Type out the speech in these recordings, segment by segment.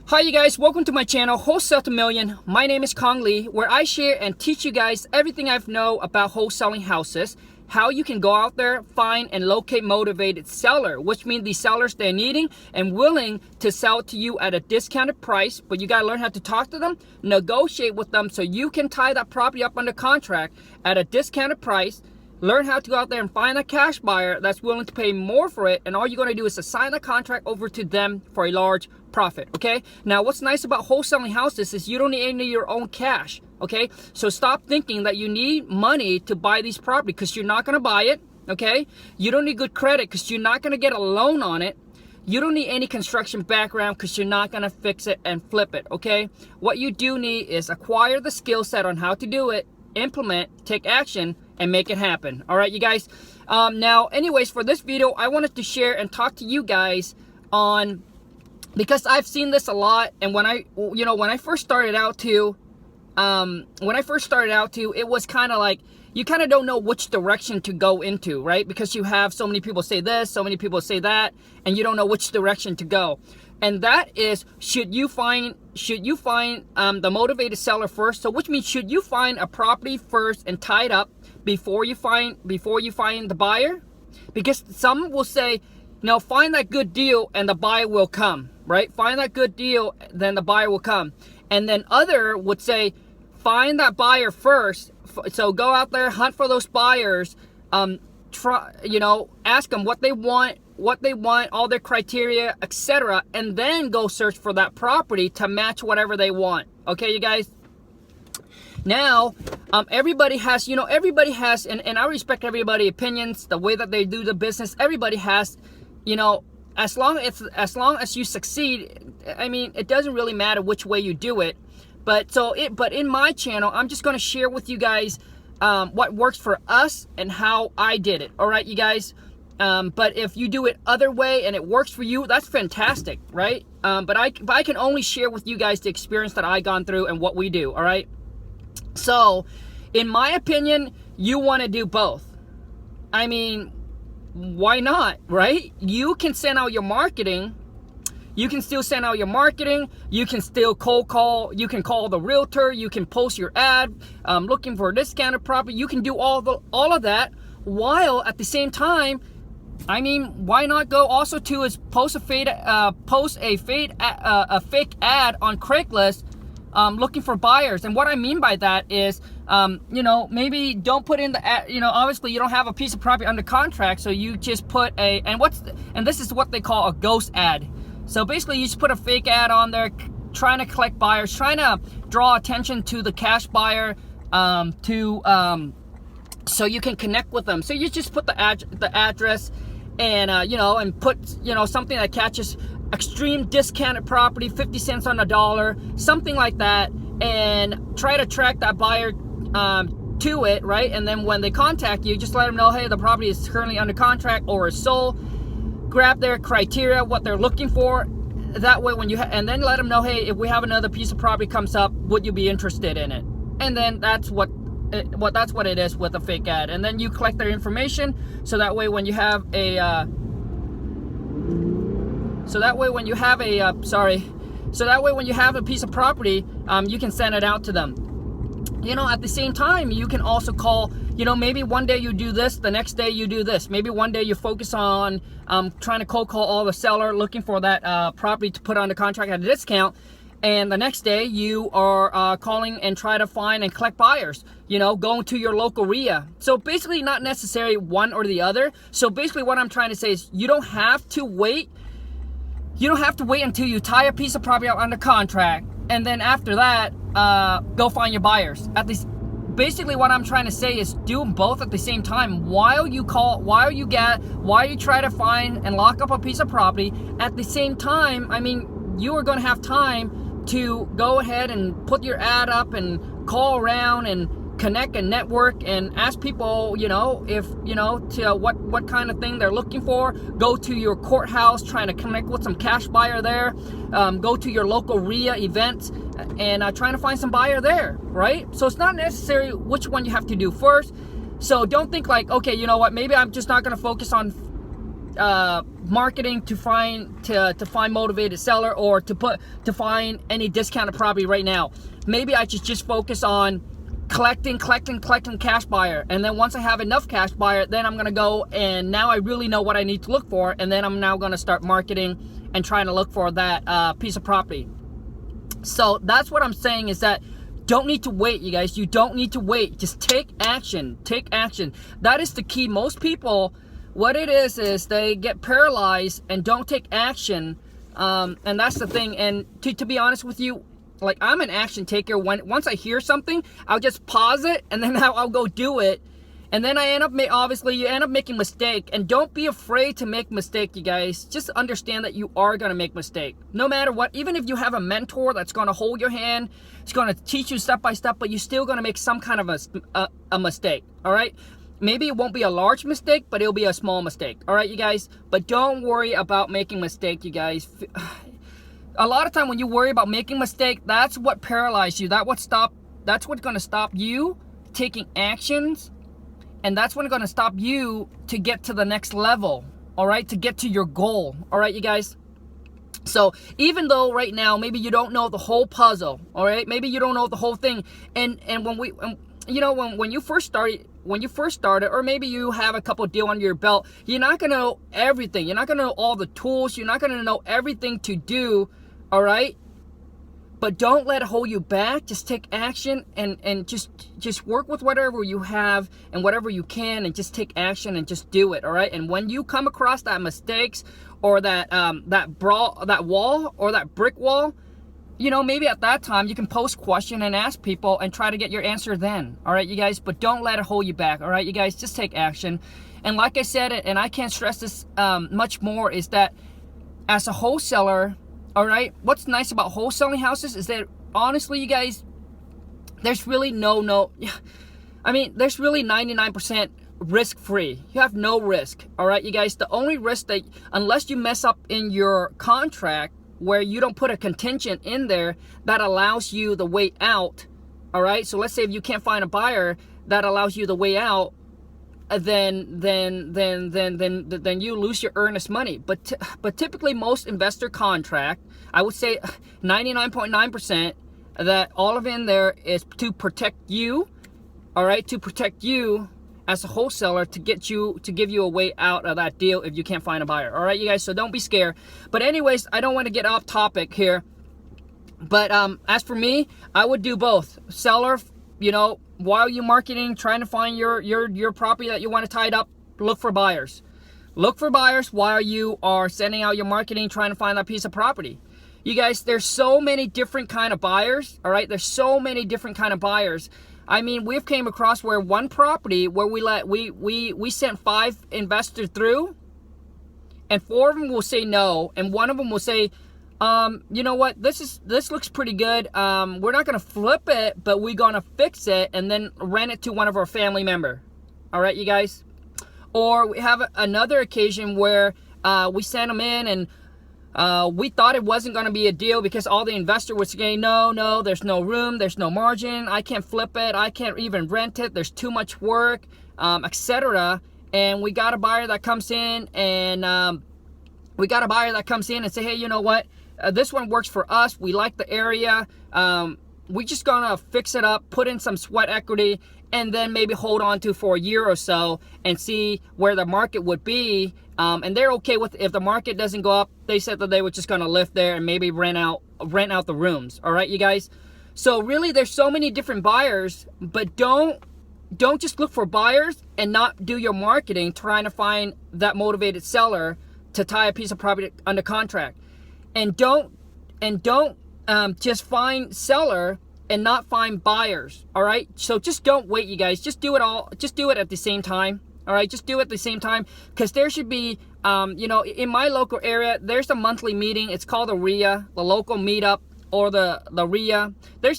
Hi you guys, welcome to my channel, Wholesale to Million. My name is Khang, where I share and teach you guys everything I know about wholesaling houses, how you can go out there, find and locate motivated seller, which means the sellers they're needing and willing to sell to you at a discounted price, but you gotta learn how to talk to them, negotiate with them so you can tie that property up under contract at a discounted price. Learn how to go out there and find a cash buyer that's willing to pay more for it, and all you're going to do is assign the contract over to them for a large profit. Okay, now what's nice about wholesaling houses is you don't need any of your own cash. Okay, so stop thinking that you need money to buy these properties, because you're not going to buy it. Okay, you don't need good credit because you're not going to get a loan on it. You don't need any construction background because you're not going to fix it and flip it. Okay, what you do need is acquire the skill set on how to do it, implement, take action, and make it happen. All right, you guys. Now, anyways, for this video, I wanted to share and talk to you guys on, because I've seen this a lot, and when I first started out too, it was kind of like you kind of don't know which direction to go into, right? Because you have so many people say this, so many people say that, and you don't know which direction to go. And that is, should you find the motivated seller first? So which means, should you find a property first and tie it up before you find the buyer? Because some will say, no, find that good deal and the buyer will come, right? Find that good deal, then the buyer will come. And then other would say, find that buyer first. So go out there, hunt for those buyers, ask them what they want, all their criteria, etc., and then go search for that property to match whatever they want. Okay, you guys? Now, everybody has, and I respect everybody's opinions, the way that they do the business. Everybody has, as long as you succeed, I mean, it doesn't really matter which way you do it. But in my channel, I'm just going to share with you guys what works for us and how I did it. All right, you guys. But if you do it other way and it works for you, that's fantastic, right? But I can only share with you guys the experience that I gone through and what we do. All right. So, in my opinion, you want to do both. I mean, why not, right? You can send out your marketing. You can still send out your marketing. You can still cold call. You can call the realtor. You can post your ad looking for a discounted property. You can do all of that, while at the same time, I mean, why not go also to is post a fake ad on Craigslist looking for buyers. And what I mean by that is, maybe don't put in the ad, obviously you don't have a piece of property under contract, so you just put and this is what they call a ghost ad. So basically you just put a fake ad on there, trying to collect buyers, trying to draw attention to the cash buyer, so you can connect with them. So you just put the address and and put something that catches extreme discounted property, 50 cents on the dollar, something like that, and try to track that buyer to it, right? And then when they contact you, just let them know, hey, the property is currently under contract or is sold. Grab their criteria, what they're looking for. That way, when you and then let them know, hey, if we have another piece of property comes up, would you be interested in it? And then that's what it is with a fake ad. And then you collect their information, so that way when you have a piece of property, you can send it out to them. At the same time, you can also call, maybe one day you do this, the next day you do this. Maybe one day you focus on trying to cold call all the seller looking for that property to put on the contract at a discount. And the next day you are calling and try to find and collect buyers, going to your local RIA. So basically not necessarily one or the other. So basically what I'm trying to say is, you don't have to wait. You don't have to wait until you tie a piece of property out under contract, and then after that, go find your buyers. Basically what I'm trying to say is, do them both at the same time. While you try to find and lock up a piece of property, at the same time, I mean, you are going to have time to go ahead and put your ad up and call around and connect and network and ask people, if, to what kind of thing they're looking for. Go to your courthouse, trying to connect with some cash buyer there. Go to your local RIA events and trying to find some buyer there, right? So it's not necessary which one you have to do first. So don't think like, okay, you know what, maybe I'm just not going to focus on marketing to find motivated seller, or to find any discounted property right now. Maybe I just focus on collecting cash buyer, and then once I have enough cash buyer, then I'm gonna go, and now I really know what I need to look for, and then I'm now gonna start marketing and trying to look for that piece of property. So that's what I'm saying, is that don't need to wait, you guys. You don't need to wait. Just take action. Take action. That is the key. Most people, what it is they get paralyzed and don't take action, and that's the thing. And to be honest with you, like, I'm an action taker. Once I hear something, I'll just pause it, and then I'll go do it. And then I end up, obviously, you end up making a mistake. And don't be afraid to make a mistake, you guys. Just understand that you are going to make a mistake. No matter what, even if you have a mentor that's going to hold your hand, it's going to teach you step by step, but you're still going to make some kind of a mistake, all right? Maybe it won't be a large mistake, but it'll be a small mistake, all right, you guys? But don't worry about making a mistake, you guys. A lot of time when you worry about making a mistake, that's what paralyzes you. That's what's going to stop you taking actions. And that's when it's going to stop you to get to the next level, all right? To get to your goal, all right, you guys? So even though right now, maybe you don't know the whole puzzle, all right? Maybe you don't know the whole thing. And when you first started, or maybe you have a couple deals under your belt, you're not going to know everything. You're not going to know all the tools. You're not going to know everything to do, all right? But don't let it hold you back. Just take action, and just work with whatever you have and whatever you can, and just take action and just do it, all right? And when you come across that mistakes, or that wall, or that brick wall, maybe at that time you can post question and ask people and try to get your answer then, all right, you guys? But don't let it hold you back, all right, you guys? Just take action. And like I said, and I can't stress this much more, is that as a wholesaler, all right, what's nice about wholesaling houses is that, honestly, you guys, there's really there's really 99% risk-free. You have no risk, all right, you guys? The only risk that, unless you mess up in your contract where you don't put a contingent in there that allows you the way out, all right? So let's say if you can't find a buyer that allows you the way out, then you lose your earnest money. But typically most investor contract, I would say 99.9%, that all of in there is to protect you, all right, to protect you as a wholesaler, to give you a way out of that deal if you can't find a buyer, all right, you guys? So don't be scared. But anyways, I don't want to get off topic here, but as for me, I would do both. Seller, while you're marketing, trying to find your property that you want to tie up, look for buyers. Look for buyers while you are sending out your marketing, trying to find that piece of property. You guys, there's so many different kind of buyers, all right? There's so many different kind of buyers. I mean, we've came across where one property where we sent 5 investors through, and 4 of them will say no, and 1 of them will say, you know what, this looks pretty good. We're not gonna flip it, but we're gonna fix it and then rent it to one of our family member. All right, you guys? Or we have another occasion where we sent them in, and we thought it wasn't gonna be a deal because all the investor was saying, no, there's no room, there's no margin, I can't flip it, I can't even rent it, there's too much work, etc. And we got a buyer that comes in, and say, hey, you know what? This one works for us. We like the area. We just gonna fix it up, put in some sweat equity, and then maybe hold on to for a year or so and see where the market would be. And they're okay with, if the market doesn't go up, they said that they were just gonna live there and maybe rent out the rooms. All right, you guys? So really, there's so many different buyers, but don't just look for buyers and not do your marketing trying to find that motivated seller to tie a piece of property under contract. And don't just find seller and not find buyers, all right? So just don't wait, you guys. Just do it all. Just do it at the same time, all right? Just do it at the same time, because there should be, in my local area, there's a monthly meeting. It's called the RIA, the local meetup, or the RIA.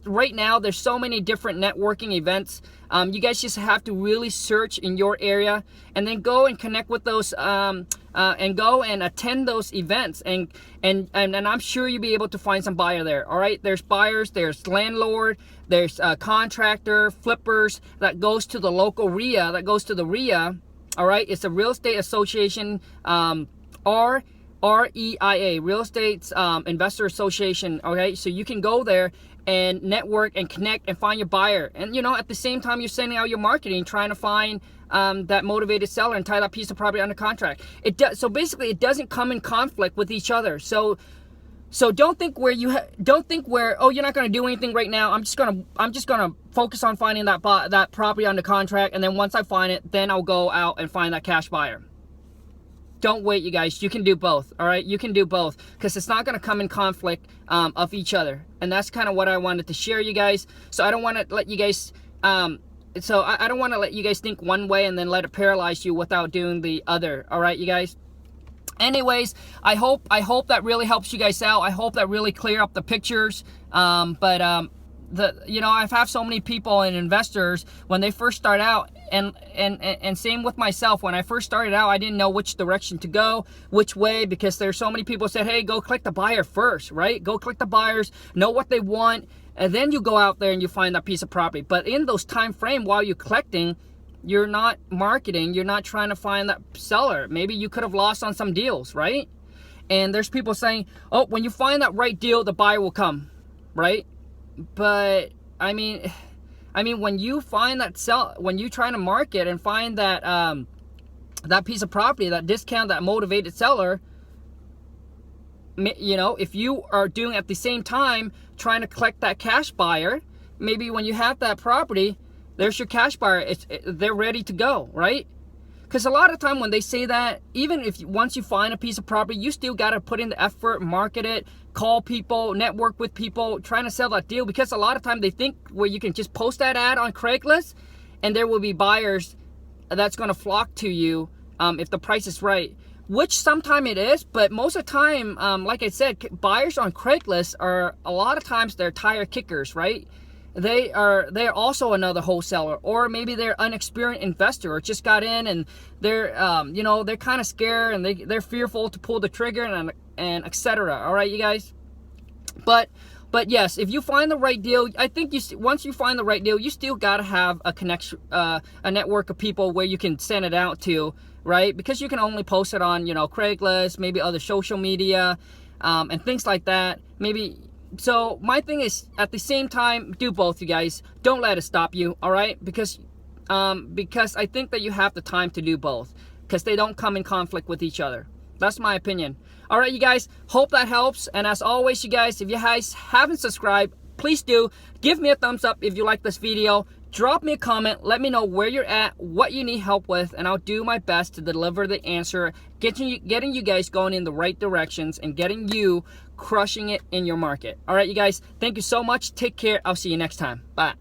Right now, there's so many different networking events. You guys just have to really search in your area, and then go and connect with those, and go and attend those events, and I'm sure you'll be able to find some buyer there. All right, there's buyers, there's landlord, there's contractor, flippers that goes to the local RIA, All right, it's a real estate association, REIA, Real Estate Investor Association. Okay, so you can go there and network and connect and find your buyer. And at the same time, you're sending out your marketing, trying to find that motivated seller and tie that piece of property under contract. So basically, it doesn't come in conflict with each other. So don't think where oh, you're not going to do anything right now. I'm just gonna focus on finding that property under contract, and then once I find it, then I'll go out and find that cash buyer. Don't wait, you guys. You can do both. All right, you can do both, because it's not going to come in conflict of each other. And that's kind of what I wanted to share, you guys. So I don't want to let you guys I don't want to let you guys think one way and then let it paralyze you without doing the other. All right, you guys. Anyways, I hope that really helps you guys out. I hope that really clear up the pictures. I've had so many people and investors when they first start out, and same with myself. When I first started out, I didn't know which direction to go, which way, because there's so many people said, hey, go click the buyer first, right? Go click the buyers, know what they want, and then you go out there and you find that piece of property. But in those time frame while you're collecting, you're not marketing, you're not trying to find that seller. Maybe you could have lost on some deals, right? And there's people saying, oh, when you find that right deal, the buyer will come, right? But I mean, when you find that when you try to market and find that that piece of property, that discount, that motivated seller, if you are doing at the same time trying to collect that cash buyer, maybe when you have that property, there's your cash buyer. They're ready to go, right? Because a lot of time when they say that, even if once you find a piece of property, you still got to put in the effort, market it, call people, network with people, trying to sell that deal. Because a lot of time they think where you can just post that ad on Craigslist and there will be buyers that's going to flock to you if the price is right. Which sometimes it is, but most of the time, like I said, buyers on Craigslist are a lot of times they're tire kickers, right? They're also another wholesaler, or maybe they're unexperienced investor or just got in and they're they're kind of scared and they're fearful to pull the trigger and etc. All right, you guys. But yes, if you find the right deal, I think once you find the right deal, you still gotta have a connection, a network of people where you can send it out to, right? Because you can only post it on Craigslist, maybe other social media, and things like that. Maybe. So my thing is, at the same time, do both, you guys. Don't let it stop you, all right? Because I think that you have the time to do both, because they don't come in conflict with each other. That's my opinion. All right, you guys, hope that helps. And as always, you guys, if you guys haven't subscribed, please do. Give me a thumbs up if you like this video. Drop me a comment. Let me know where you're at, what you need help with, and I'll do my best to deliver the answer, getting you guys going in the right directions and getting you crushing it in your market. All right, you guys, thank you so much. Take care. I'll see you next time. Bye.